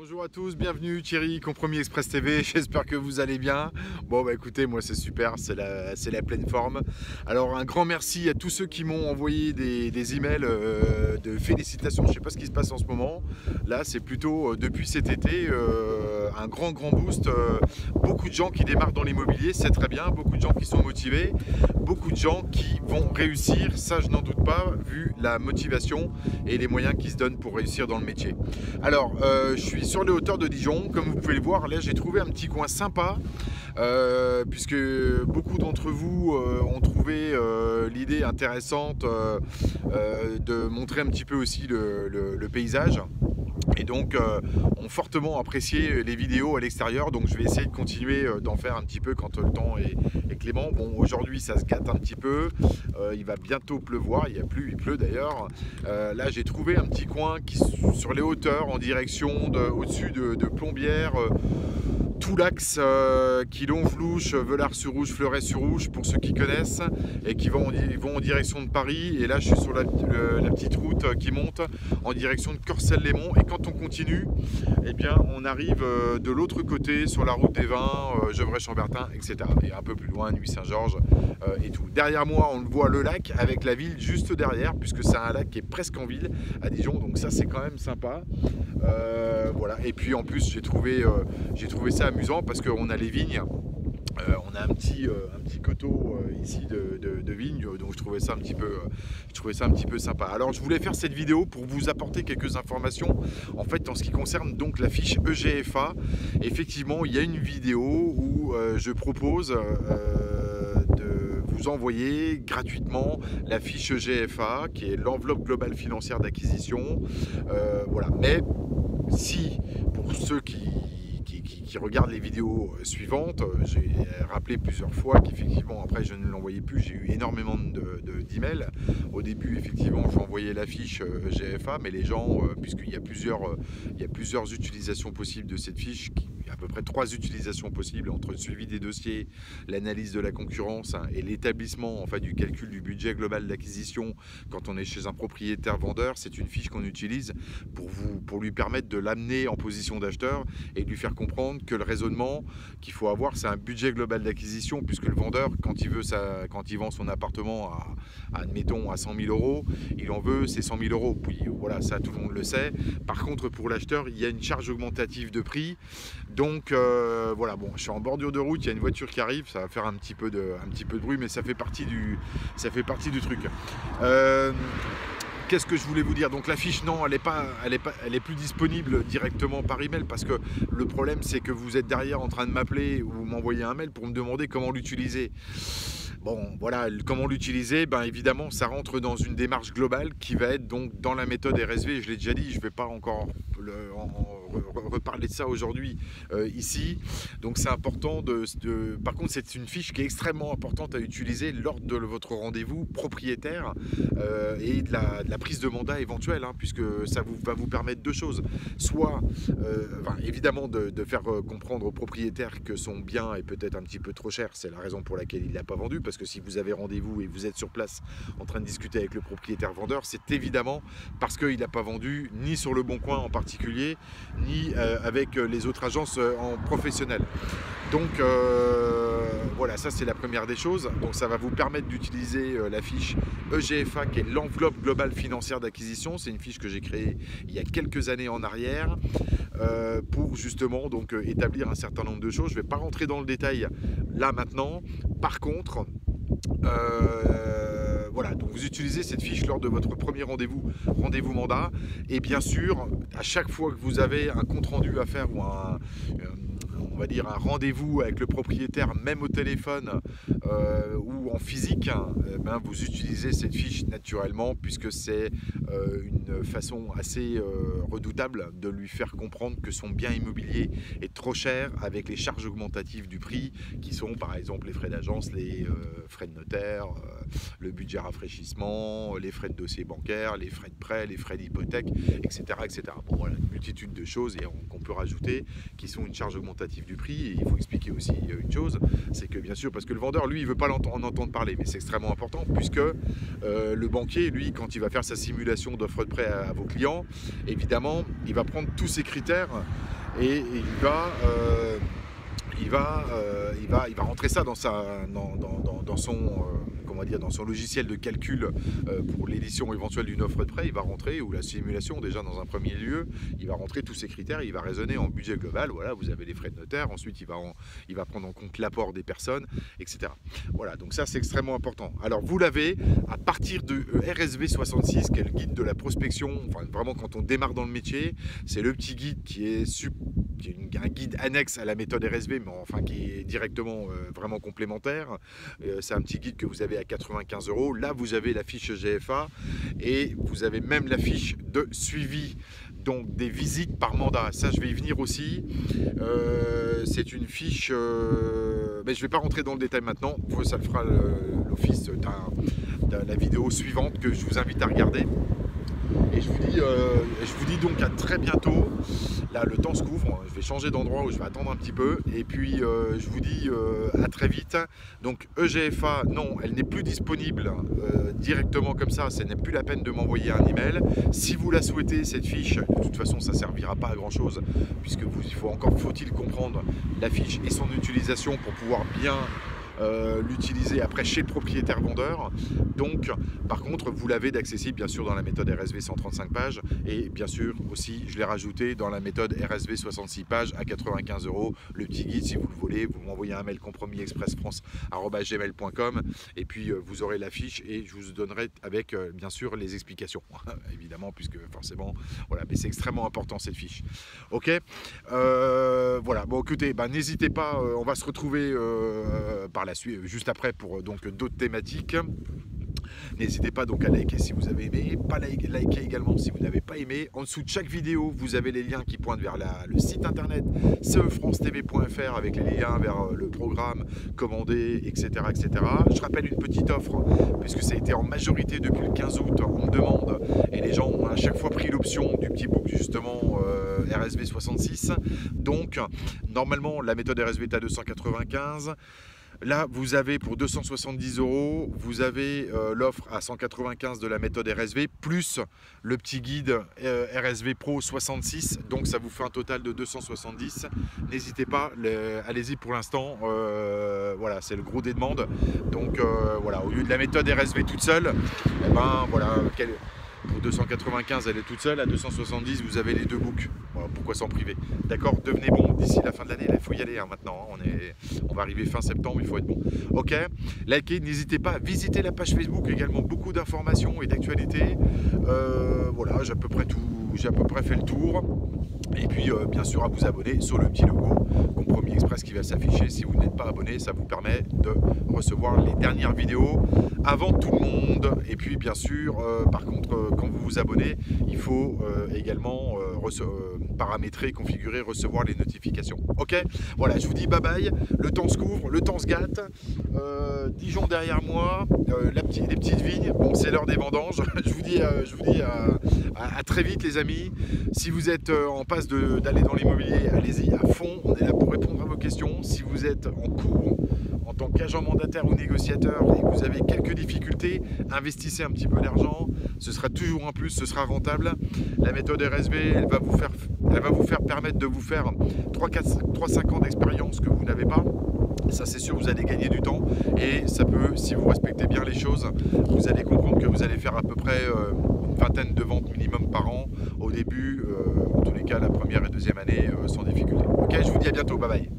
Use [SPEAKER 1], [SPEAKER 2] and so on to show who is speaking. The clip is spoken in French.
[SPEAKER 1] Bonjour à tous, bienvenue Thierry, Compromis Express TV, j'espère que vous allez bien. Bon bah écoutez, moi c'est super, c'est la pleine forme. Alors un grand merci à tous ceux qui m'ont envoyé des emails de félicitations, je sais pas ce qui se passe en ce moment. Là c'est plutôt depuis cet été un grand boost. Beaucoup de gens qui démarrent dans l'immobilier, c'est très bien, beaucoup de gens qui sont motivés, beaucoup de gens qui vont réussir, ça je n'en doute pas, vu la motivation et les moyens qui se donnent pour réussir dans le métier. Alors je suis sur les hauteurs de Dijon, comme vous pouvez le voir, là j'ai trouvé un petit coin sympa, puisque beaucoup d'entre vous ont trouvé l'idée intéressante de montrer un petit peu aussi le paysage. Et donc ont fortement apprécié les vidéos à l'extérieur, donc je vais essayer de continuer d'en faire un petit peu quand le temps est clément. Bon, aujourd'hui ça se gâte un petit peu, il va bientôt pleuvoir, il pleut d'ailleurs. Là j'ai trouvé un petit coin sur les hauteurs en direction au-dessus de Plombières, tout l'axe qui longe Louche, Velars-sur-Rouge, Fleuret-sur-Rouge pour ceux qui connaissent et qui vont en direction de Paris. Et là je suis sur la petite route qui monte en direction de Corcelles-les-Monts, et quand on continue, eh bien on arrive de l'autre côté sur la route des Vins, Gevrey-Chambertin, etc. Et un peu plus loin, Nuit-Saint-Georges et tout. Derrière moi on voit le lac avec la ville juste derrière, puisque c'est un lac qui est presque en ville à Dijon, donc ça c'est quand même sympa. Voilà. Et puis en plus j'ai trouvé ça amusant parce qu'on a les vignes. On a un petit coteau ici de vignes, donc je trouvais ça un petit peu sympa. Alors je voulais faire cette vidéo pour vous apporter quelques informations en fait en ce qui concerne donc la fiche EGFA. Effectivement, il y a une vidéo où je propose de vous envoyer gratuitement la fiche EGFA, qui est l'enveloppe globale financière d'acquisition. Voilà. Mais si, pour ceux qui regardent les vidéos suivantes, j'ai rappelé plusieurs fois qu'effectivement après je ne l'envoyais plus, j'ai eu énormément d'emails. Au début effectivement j'envoyais la fiche GFA, mais les gens, puisqu'il y a plusieurs utilisations possibles de cette fiche, il y a à peu près 3 utilisations possibles entre le suivi des dossiers, l'analyse de la concurrence et l'établissement en fait du calcul du budget global d'acquisition quand on est chez un propriétaire vendeur. C'est une fiche qu'on utilise pour lui permettre de l'amener en position d'acheteur et de lui faire comprendre que le raisonnement qu'il faut avoir, c'est un budget global d'acquisition, puisque le vendeur, quand il vend son appartement admettons à 100 000 euros, il en veut ses 100 000 euros. Puis voilà, ça tout le monde le sait. Par contre, pour l'acheteur, il y a une charge augmentative de prix. Donc voilà, bon, je suis en bordure de route, il y a une voiture qui arrive, ça va faire un petit peu de bruit, mais ça fait partie du truc. Qu'est-ce que je voulais vous dire? Donc la fiche, non, elle est plus disponible directement par email, parce que le problème c'est que vous êtes derrière en train de m'appeler ou m'envoyer un mail pour me demander comment l'utiliser. Bon, voilà, comment l'utiliser? Ben évidemment, ça rentre dans une démarche globale qui va être donc dans la méthode RSV. Je l'ai déjà dit, je ne vais pas encore reparler de ça aujourd'hui ici. Donc c'est important par contre, c'est une fiche qui est extrêmement importante à utiliser lors de votre rendez-vous propriétaire et de la prise de mandat éventuelle, hein, puisque ça va vous permettre deux choses. Soit, évidemment, de faire comprendre au propriétaire que son bien est peut-être un petit peu trop cher. C'est la raison pour laquelle il ne l'a pas vendu, parce que si vous avez rendez-vous et vous êtes sur place en train de discuter avec le propriétaire vendeur, c'est évidemment parce qu'il n'a pas vendu ni sur Le Bon Coin en particulier, ni avec les autres agences en professionnel. Donc voilà, ça c'est la première des choses. Donc ça va vous permettre d'utiliser la fiche EGFA, qui est l'enveloppe globale financière d'acquisition. C'est une fiche que j'ai créée il y a quelques années en arrière pour justement donc établir un certain nombre de choses. Je ne vais pas rentrer dans le détail là maintenant. Par contre, voilà, donc vous utilisez cette fiche lors de votre premier rendez-vous mandat, et bien sûr à chaque fois que vous avez un compte rendu à faire ou on va dire un rendez-vous avec le propriétaire, même au téléphone ou en physique, ben vous utilisez cette fiche naturellement, puisque c'est une façon assez redoutable de lui faire comprendre que son bien immobilier est trop cher, avec les charges augmentatives du prix qui sont par exemple les frais d'agence, les frais de notaire, le budget rafraîchissement, les frais de dossier bancaire, les frais de prêt, les frais d'hypothèque, etc., etc. Bon, voilà, une multitude de choses qu'on peut rajouter qui sont une charge augmentative du prix. Et il faut expliquer aussi une chose, c'est que bien sûr, parce que le vendeur, lui, il veut pas en entendre parler, mais c'est extrêmement important, puisque le banquier, lui, quand il va faire sa simulation proposition d'offre de prêt à vos clients, évidemment, il va prendre tous ces critères et il va rentrer ça dans son comment dire, dans son logiciel de calcul pour l'édition éventuelle d'une offre de prêt. Il va rentrer, ou la simulation déjà dans un premier lieu, il va rentrer tous ces critères, il va raisonner en budget global. Voilà, vous avez les frais de notaire, ensuite il va prendre en compte l'apport des personnes, etc. Voilà, donc ça c'est extrêmement important. Alors vous l'avez à partir de RSV 66, qui est le guide de la prospection, enfin vraiment quand on démarre dans le métier, c'est le petit guide qui est un guide annexe à la méthode RSV, mais enfin qui est directement vraiment complémentaire. C'est un petit guide que vous avez à 95 €. Là, vous avez la fiche GFA et vous avez même la fiche de suivi, donc des visites par mandat. Ça, je vais y venir aussi. C'est une fiche, mais je ne vais pas rentrer dans le détail maintenant. Ça le fera l'office de la vidéo suivante que je vous invite à regarder. Et je vous dis donc à très bientôt. Là, le temps se couvre, je vais changer d'endroit où je vais attendre un petit peu. Et puis, je vous dis à très vite. Donc, EGFA, non, elle n'est plus disponible directement comme ça. Ce n'est plus la peine de m'envoyer un email. Si vous la souhaitez, cette fiche, de toute façon, ça ne servira pas à grand chose, puisque faut-il comprendre la fiche et son utilisation pour pouvoir bien l'utiliser après chez le propriétaire vendeur. Donc par contre vous l'avez d'accessible bien sûr dans la méthode RSV 135 pages et bien sûr aussi je l'ai rajouté dans la méthode RSV 66 pages à 95 €, le petit guide. Si vous le voulez, vous m'envoyez un mail compromisexpressfrance@gmail.com et puis vous aurez la fiche et je vous donnerai avec bien sûr les explications évidemment, puisque forcément voilà, mais c'est extrêmement important cette fiche. Ok, voilà, bon écoutez, n'hésitez pas, on va se retrouver par la suite, juste après, pour donc d'autres thématiques. N'hésitez pas donc à liker si vous avez aimé, pas liker également si vous n'avez pas aimé. En dessous de chaque vidéo, vous avez les liens qui pointent vers le site internet cefrancetv.fr avec les liens vers le programme, commander, etc., etc. Je rappelle une petite offre, puisque ça a été en majorité depuis le 15 août, on me demande, et les gens ont à chaque fois pris l'option du petit book justement RSV 66. Donc, normalement, la méthode RSV est à 295. Là, vous avez pour 270 €, vous avez l'offre à 195 de la méthode RSV, plus le petit guide RSV Pro 66, donc ça vous fait un total de 270. N'hésitez pas, allez-y pour l'instant, voilà, c'est le gros des demandes. Donc voilà, au lieu de la méthode RSV toute seule, eh ben voilà, pour 295 elle est toute seule, à 270 vous avez les deux books. Voilà, pourquoi s'en priver? D'accord, devenez bon d'ici la fin de l'année, il faut y aller maintenant, on va arriver fin septembre, il faut être bon. Ok, likez, n'hésitez pas à visiter la page Facebook également, beaucoup d'informations et d'actualités. Voilà, j'ai à peu près fait le tour. Et puis bien sûr à vous abonner sur le petit logo Compromis Express qui va s'afficher. Si vous n'êtes pas abonné, ça vous permet de recevoir les dernières vidéos avant tout le monde. Et puis bien sûr, par contre, quand vous vous abonnez, il faut également paramétrer, configurer, recevoir les notifications. Ok, voilà, je vous dis bye bye. Le temps se couvre, le temps se gâte. Dijon derrière moi, les petites vignes. Bon, c'est l'heure des vendanges. je vous dis à très vite les amis. Si vous êtes en passe d'aller dans l'immobilier, allez-y à fond, on est là pour répondre à vos questions. Si vous êtes en cours en tant qu'agent mandataire ou négociateur et que vous avez quelques difficultés, investissez un petit peu d'argent, ce sera toujours un plus, ce sera rentable. La méthode RSV, elle va vous faire permettre de vous faire 3-5 ans d'expérience que vous n'avez pas. Ça c'est sûr, vous allez gagner du temps et ça peut, si vous respectez bien les choses, vous allez comprendre que vous allez faire à peu près une vingtaine de ventes minimum par an au début, en tous les cas la première et deuxième année sans difficulté. Ok, je vous dis à bientôt, bye bye.